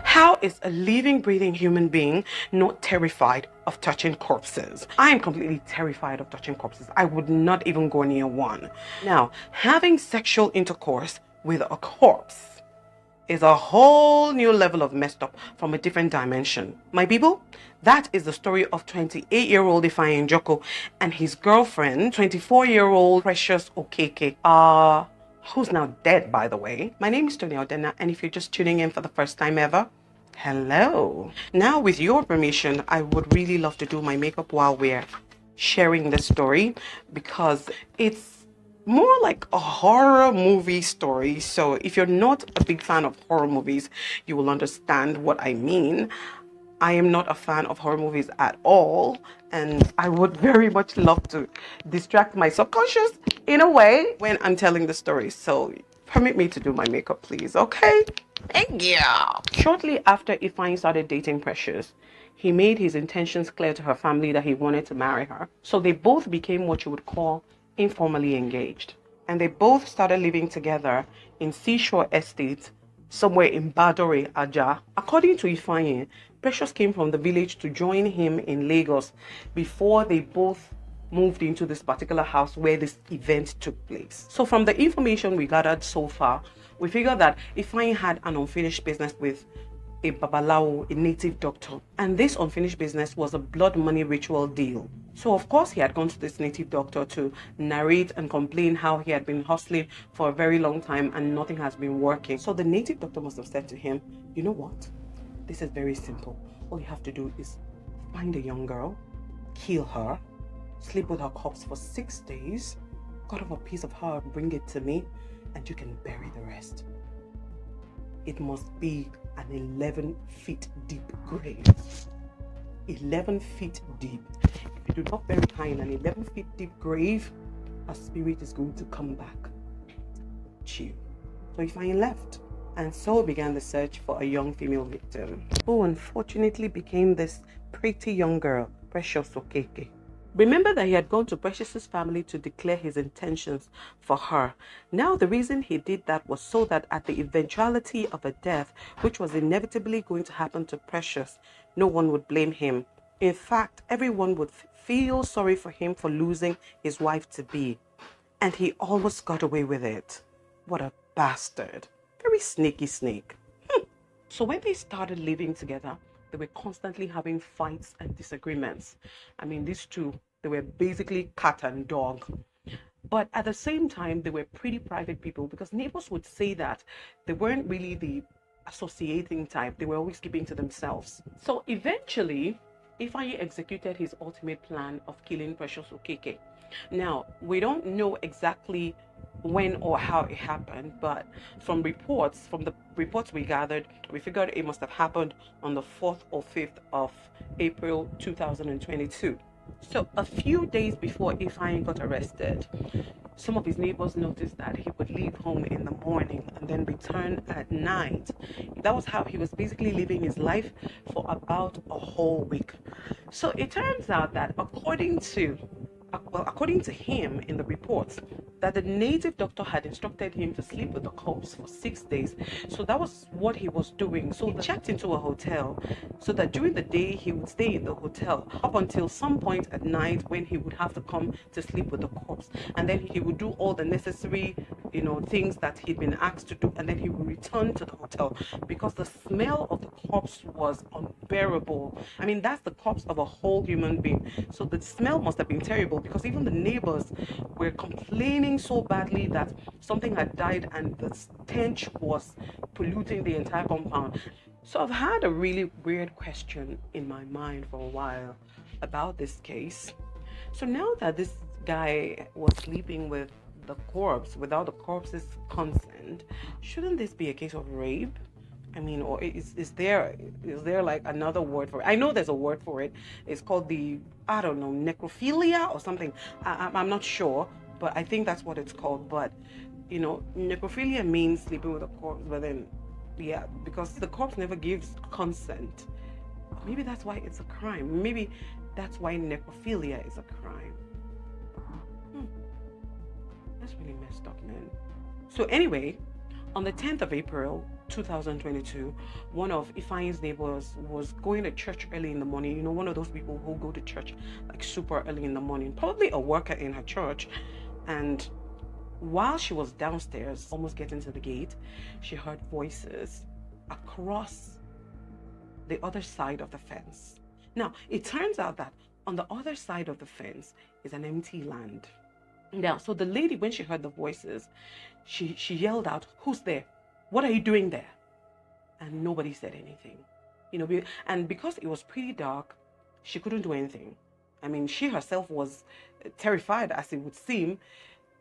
How is a living, breathing human being not terrified of touching corpses? I am completely terrified of touching corpses. I would not even go near one. Now, having sexual intercourse with a corpse is a whole new level of messed up from a different dimension. My people, that is the story of 28-year-old ifeanyi njoku and his girlfriend, 24-year-old Precious Okeke. Who's now dead, by the way. My name is Tony Odena, and if you're just tuning in for the first time ever, hello. Now, with your permission, I would really love to do my makeup while we're sharing this story, because it's more like a horror movie story. So if you're not a big fan of horror movies, you will understand what I mean. I am not a fan of horror movies at all, and I would very much love to distract my subconscious in a way when I'm telling the story. So permit me to do my makeup, please, okay? Thank you. Shortly after ifeanyi started dating Precious, he made his intentions clear to her family that he wanted to marry her. So they both became what you would call informally engaged. And they both started living together in Seashore Estate, somewhere in Badore, Aja. According to ifeanyi, Precious came from the village to join him in Lagos before they both moved into this particular house where this event took place. So from the information we gathered so far, we figured that ifeanyi had an unfinished business with a babalawo, a native doctor, and this unfinished business was a blood money ritual deal. So of course he had gone to this native doctor to narrate and complain how he had been hustling for a very long time and nothing has been working. So the native doctor must have said to him, you know what, this is very simple. All you have to do is find a young girl, kill her, sleep with her corpse for 6 days, cut off a piece of her and bring it to me, and you can bury the rest. It must be an 11-feet deep grave. 11 feet deep. If you do not bury her in an 11-feet deep grave, a spirit is going to come back to you. So ifeanyi left, and so began the search for a young female victim, who unfortunately became this pretty young girl, Precious Okeke. Remember that he had gone to Precious's family to declare his intentions for her. Now, the reason he did that was so that at the eventuality of a death, which was inevitably going to happen to Precious, no one would blame him. In fact, everyone would feel sorry for him for losing his wife-to-be. And he almost got away with it. What a bastard. Very sneaky snake. So when they started living together, they were constantly having fights and disagreements. I mean, these two, they were basically cat and dog. But at the same time, they were pretty private people, because neighbors would say that they weren't really the associating type. They were always keeping to themselves. So eventually, ifeanyi executed his ultimate plan of killing Precious Okeke. Now, we don't know exactly when or how it happened, but from the reports we gathered, we figured it must have happened on the 4th or 5th of April 2022. So a few days before ifeanyi got arrested, some of his neighbors noticed that he would leave home in the morning and then return at night. That was how he was basically living his life for about a whole week. So it turns out that according to him in the reports, that the native doctor had instructed him to sleep with the corpse for 6 days. So that was what he was doing. So he checked into a hotel so that during the day he would stay in the hotel up until some point at night when he would have to come to sleep with the corpse. And then he would do all the necessary, things that he'd been asked to do, and then he would return to the hotel because the smell of the corpse was unbearable. I mean, that's the corpse of a whole human being. So the smell must have been terrible, because even the neighbors were complaining so badly that something had died and the stench was polluting the entire compound. So I've had a really weird question in my mind for a while about this case. So now that this guy was sleeping with the corpse without the corpse's consent, shouldn't this be a case of rape? I mean, or is there like another word for it? I know there's a word for it. It's called I don't know, necrophilia or something. I'm not sure, but I think that's what it's called. But, necrophilia means sleeping with a corpse, but then, yeah, because the corpse never gives consent. Maybe that's why it's a crime. Maybe that's why necrophilia is a crime. That's really messed up, man. So anyway, on the 10th of April, 2022, one of Ifeanyi's neighbors was going to church early in the morning. You know, one of those people who go to church like super early in the morning, probably a worker in her church. And while she was downstairs, almost getting to the gate, she heard voices across the other side of the fence. Now, it turns out that on the other side of the fence is an empty land. Now, so the lady, when she heard the voices, she yelled out, "Who's there? What are you doing there?" And nobody said anything. You know, and because it was pretty dark, she couldn't do anything. I mean, she herself was terrified, as it would seem,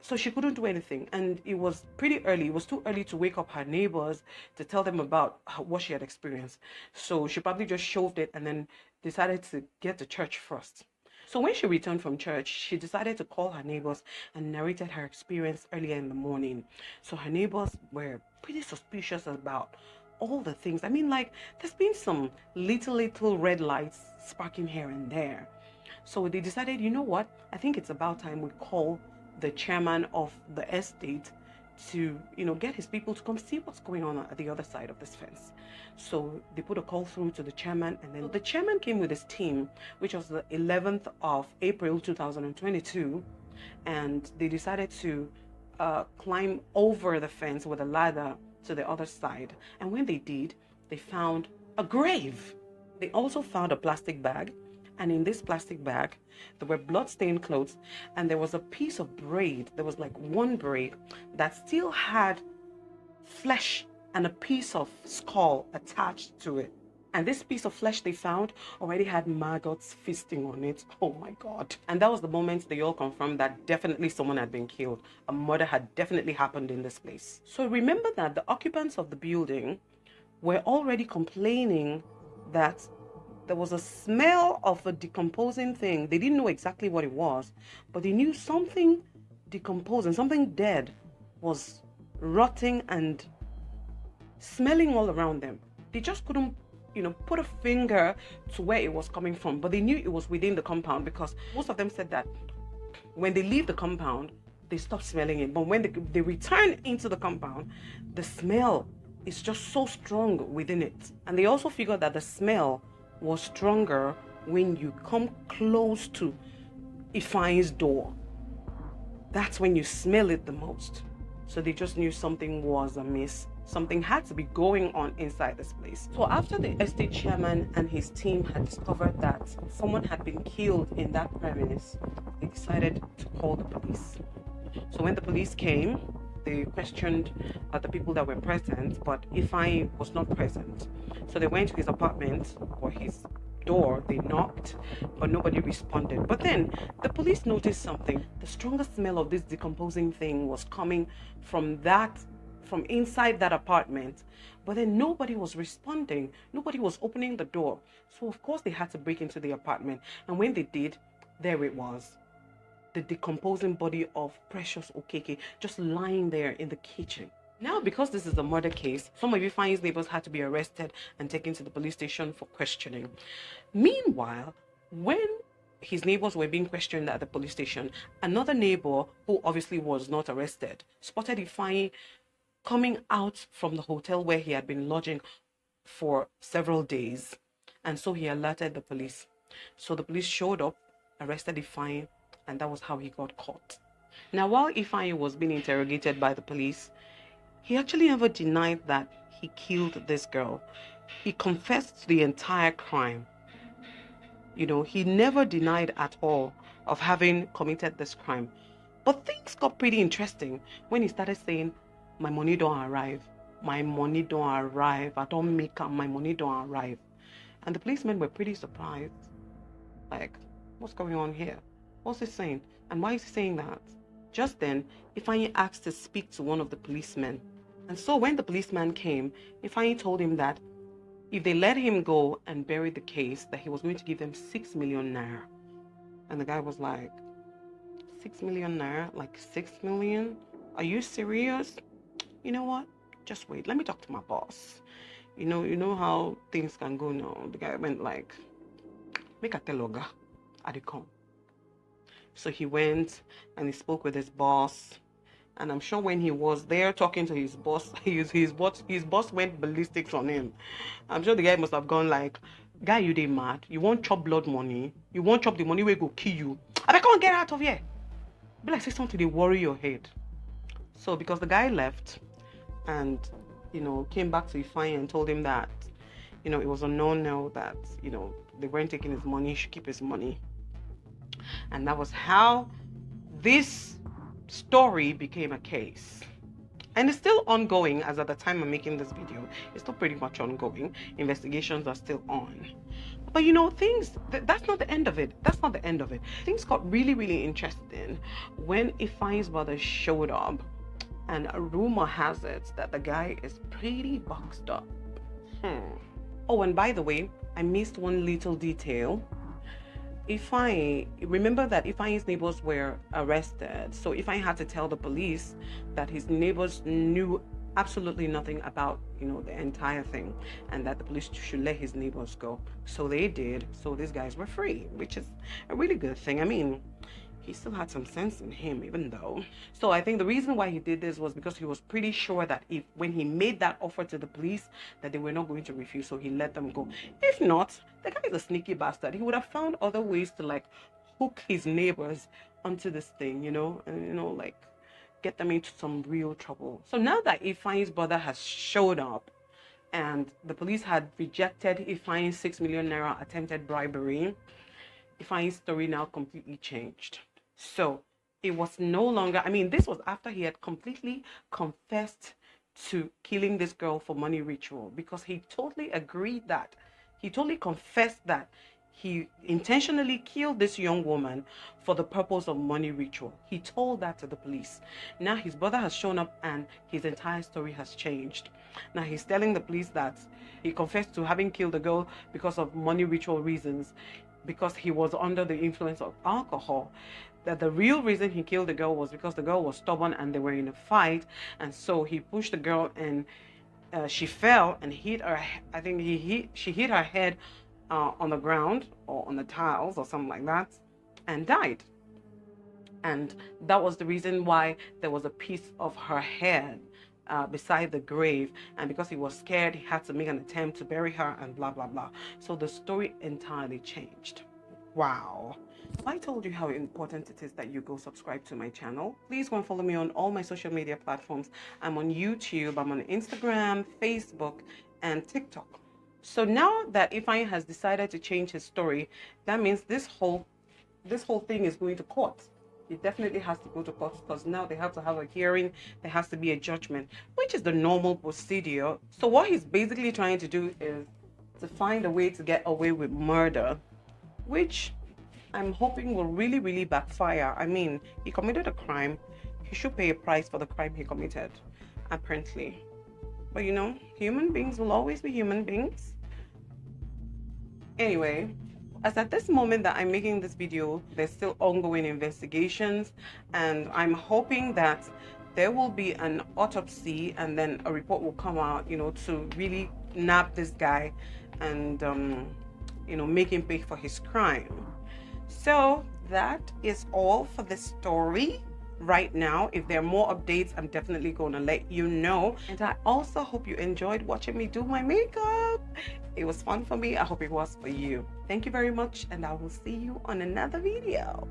so she couldn't do anything. And it was pretty early. It was too early to wake up her neighbors to tell them about what she had experienced. So she probably just shoved it and then decided to get to church first. So when she returned from church, she decided to call her neighbors and narrated her experience earlier in the morning. So her neighbors were pretty suspicious about all the things. I mean, like, there's been some little red lights sparking here and there. So they decided, you know what? I think it's about time we call the chairman of the estate to, you know, get his people to come see what's going on at the other side of this fence. So they put a call through to the chairman, and then the chairman came with his team, which was the 11th of April 2022, and they decided to climb over the fence with a ladder to the other side. And when they did, they found a grave. They also found a plastic bag, and in this plastic bag there were blood-stained clothes, and there was a piece of braid. There was like one braid that still had flesh and a piece of skull attached to it. And this piece of flesh they found already had maggots feasting on it. Oh my God. And that was the moment they all confirmed that definitely someone had been killed. A murder had definitely happened in this place. So remember that the occupants of the building were already complaining that there was a smell of a decomposing thing. They didn't know exactly what it was, but they knew something decomposing, something dead was rotting and smelling all around them. They just couldn't, you know, put a finger to where it was coming from, but they knew it was within the compound, because most of them said that when they leave the compound, they stop smelling it. But when they return into the compound, the smell is just so strong within it. And they also figured that the smell was stronger when you come close to Ifeanyi's door. That's when you smell it the most. So they just knew something was amiss. Something had to be going on inside this place. So after the estate chairman and his team had discovered that someone had been killed in that premise, they decided to call the police. So when the police came, they questioned the people that were present, but Ifeanyi was not present. So they went to his apartment or his door, they knocked, but nobody responded. But then the police noticed something. The strongest smell of this decomposing thing was coming from inside that apartment, but then nobody was responding. Nobody was opening the door. So of course they had to break into the apartment. And when they did, there it was. The decomposing body of Precious Okeke just lying there in the kitchen. Now, because this is a murder case, some of Ifeanyi's neighbors had to be arrested and taken to the police station for questioning. Meanwhile, when his neighbors were being questioned at the police station, another neighbor, who obviously was not arrested, spotted Ifeanyi coming out from the hotel where he had been lodging for several days. And so he alerted the police. So the police showed up, arrested Ifeanyi, and that was how he got caught. Now, while Ifeanyi was being interrogated by the police, he actually never denied that he killed this girl. He confessed to the entire crime. You know, he never denied at all of having committed this crime. But things got pretty interesting when he started saying, "My money don't arrive. My money don't arrive. I don't make up. My money don't arrive." And the policemen were pretty surprised. Like, what's going on here? What's he saying? And why is he saying that? Just then, Ifeanyi asked to speak to one of the policemen. And so when the policeman came, Ifeanyi told him that if they let him go and bury the case, that he was going to give them 6 million naira. And the guy was like, 6 million naira? Like 6 million? Are you serious? You know what? Just wait. Let me talk to my boss. You know how things can go now. The guy went like, "Make a tell Oga, I dey come." So he went and he spoke with his boss, And I'm sure when he was there talking to his boss, his boss went ballistic on him. I'm sure the guy must have gone like, guy, you dey mad? You won't chop blood money? You won't chop the money where go kill you? I can't get out of here. Be like say something they worry your head. So because the guy left and came back to Ifeanyi and told him that it was unknown now that they weren't taking his money, he should keep his money. And that was how this story became a case. And it's still ongoing. As at the time I'm making this video, it's still pretty much ongoing. Investigations are still on. But that's not the end of it. That's not the end of it. Things got really, really interesting when Ifeanyi's brother showed up. And a rumor has it that the guy is pretty boxed up. Oh, and by the way, I missed one little detail. Remember that Ifeanyi's neighbors were arrested. So Ifeanyi had to tell the police that his neighbors knew absolutely nothing about, the entire thing, and that the police should let his neighbors go. So they did. So these guys were free, which is a really good thing. I mean, he still had some sense in him, even though. So I think the reason why he did this was because he was pretty sure that when he made that offer to the police, that they were not going to refuse, so he let them go. If not, the guy is a sneaky bastard. He would have found other ways to like hook his neighbors onto this thing, and like get them into some real trouble. So now that Ifeanyi's brother has showed up and the police had rejected Ifeanyi's 6 million naira attempted bribery, Ifeanyi's story now completely changed. So it was no longer, this was after he had completely confessed to killing this girl for money ritual, because he totally confessed that he intentionally killed this young woman for the purpose of money ritual. He told that to the police. Now his brother has shown up and his entire story has changed. Now he's telling the police that he confessed to having killed the girl because of money ritual reasons, because he was under the influence of alcohol. That the real reason he killed the girl was because the girl was stubborn and they were in a fight, and so he pushed the girl and she fell and hit her. I think she hit her head on the ground or on the tiles or something like that, and died. And that was the reason why there was a piece of her head beside the grave, and because he was scared, he had to make an attempt to bury her and blah blah blah. So the story entirely changed. Wow. I told you how important it is that you go subscribe to my channel. Please go and follow me on all my social media platforms. I'm on YouTube, I'm on Instagram, Facebook, and TikTok. So now that Ifeanyi has decided to change his story, that means this whole thing is going to court. It definitely has to go to court, because now they have to have a hearing. There has to be a judgment, which is the normal procedure. So what he's basically trying to do is to find a way to get away with murder, which I'm hoping will really, really backfire. He committed a crime. He should pay a price for the crime he committed, apparently. But human beings will always be human beings. Anyway, as at this moment that I'm making this video, there's still ongoing investigations, and I'm hoping that there will be an autopsy and then a report will come out, to really nab this guy and, make him pay for his crime. So that is all for this story right now. If there are more updates, I'm definitely going to let you know. And I also hope you enjoyed watching me do my makeup. It was fun for me. I hope it was for you. Thank you very much, and I will see you on another video.